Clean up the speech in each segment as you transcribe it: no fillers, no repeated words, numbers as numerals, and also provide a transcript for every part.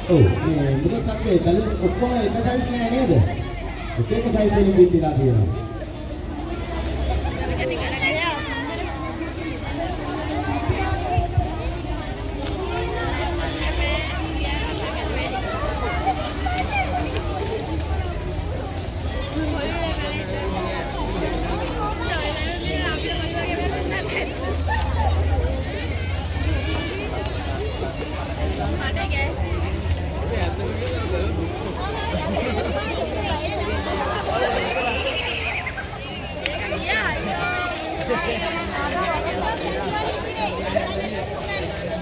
ඔව් මේ මොකක්ද අපේ බැලුම් ඔක්කොම එක සයිස් නෑ නේද? එක සයිස් වලින් බින්දිලා තියෙනවා.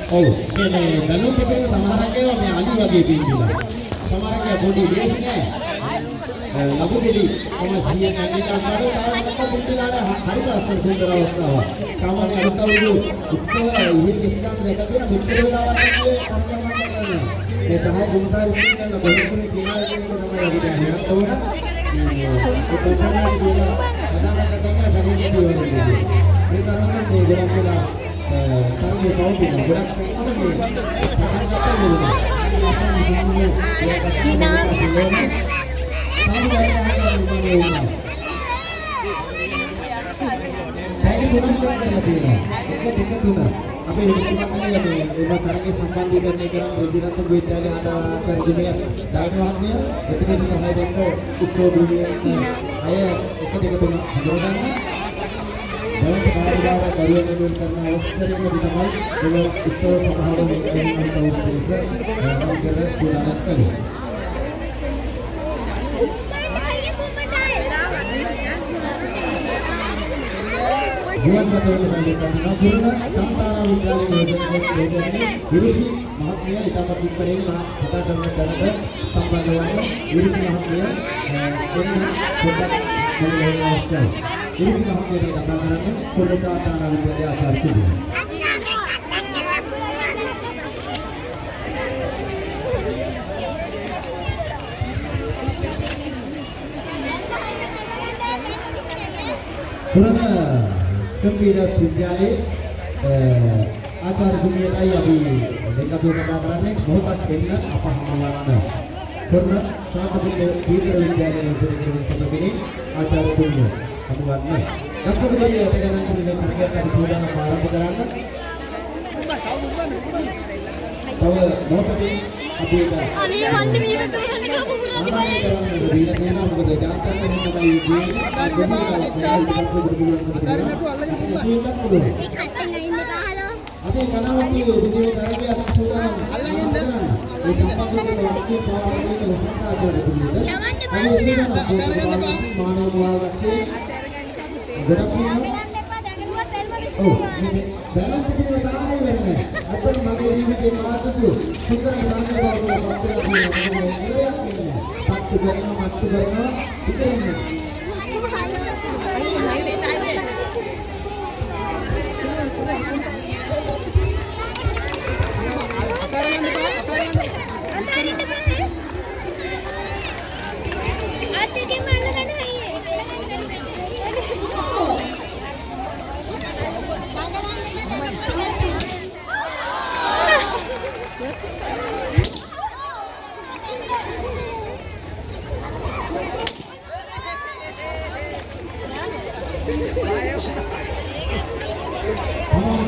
ඔව් මේ බැලුම් පිටින් සමහරක් ඒවා මේ අලි වගේ බින්දිලා. සමහරක් ඒවා පොඩි දේශ නෑ. ලබු දෙලි තමයි 100 නැගිට අම්මඩෝ තාවකට බින්දිලාට හරි ලස්සන සුන්දර අවස්ථාවක්. සාමාන්‍ය අලුතවුරු උත්සව ඉහිච්ච ස්ථාන දෙක තියෙන මුත්තර වෙලාවක් තමයි කරනවා. මේ තමයි ගුණසාර ඉන්න බොහෝම කියලා කියන්නේ තමයි අපි කියන්නේ. ඒත් උන මේ කොතනද කියලා අදාළකට තමයි ගන්නේ. මේ තරම මේ ගොඩක් වෙලා සංගේ පෞද්ගලික ගොඩක් අපේ විද්‍යාලයේ මේ තරගේ සම්බන්ධීකරණය කරන විද්‍යාත්මක විද්‍යාලයේ ආකාරයේ ඩායනෝහත්මිය එතනදී සහාය දෙන්න උත්සව භූමියේ අය 1 2 3 හඳුනගන්න දැන් කාර්යභාර කරුවෙන් කරන අවස්ථාවේදී තමයි මේ උත්සව සභාවේ වෙනින් තවුරුස අනුකර සූදානම් කළේ. ගුවන්ගතවල බඳිනවා ගුරුන සම්තාරා විද්‍යාලයේ විරුෂි මහත්මිය ඉතාමත් ඉස්සරහින් කතා කරන දැනට සම්බන්ධ වන විරුෂි මහත්මිය පොඩ්ඩක් මොලේ අවස්ථාව. විරුෂි මහත්මිය කතා කරන්නේ පොඩ්ඩක් විද්‍යාලයේ ආචාර්ය කෙනෙක්. පුරණ සම්පීඩස් විද්‍යාලයේ ආචාර්ය භූමියටයි අපි දෙකතු කතා කරන්නේ මොහොතක් වෙන්න අප හමුවන්න. පුරණ ශාකපිට පීතර විද්‍යාලයේ ඉංජිනේරිං සමගිනේ ආචාර්ය භූමිය හමුවන්න. රස්කපතිගේ යටගණන් කිරීමේ පරිගණක අපි සූදානම් ආරම්භ කරන්න. තව මොහොතකින් අපි ඒක අනේ වන්දි මීට යන්නේ මොකද ජාතකයෙන් තමයි අපි කනාවකී විදිහේ තරගය සූදානම් අල්ලගෙන ඒ සම්පූර්ණ වාක්‍ය පාවරයේ උසස්තාචාර්ය තුමිට මානව වාදකේ ගොඩක් ඔව් මේ බැලන්ස් පිටිනේ තාමයි වෙන්නේ අතන මගේ ජීවිතේ මාතෘ සුන්දර ගානවල පත්තු කරනවා ඉතින්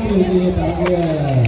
Ini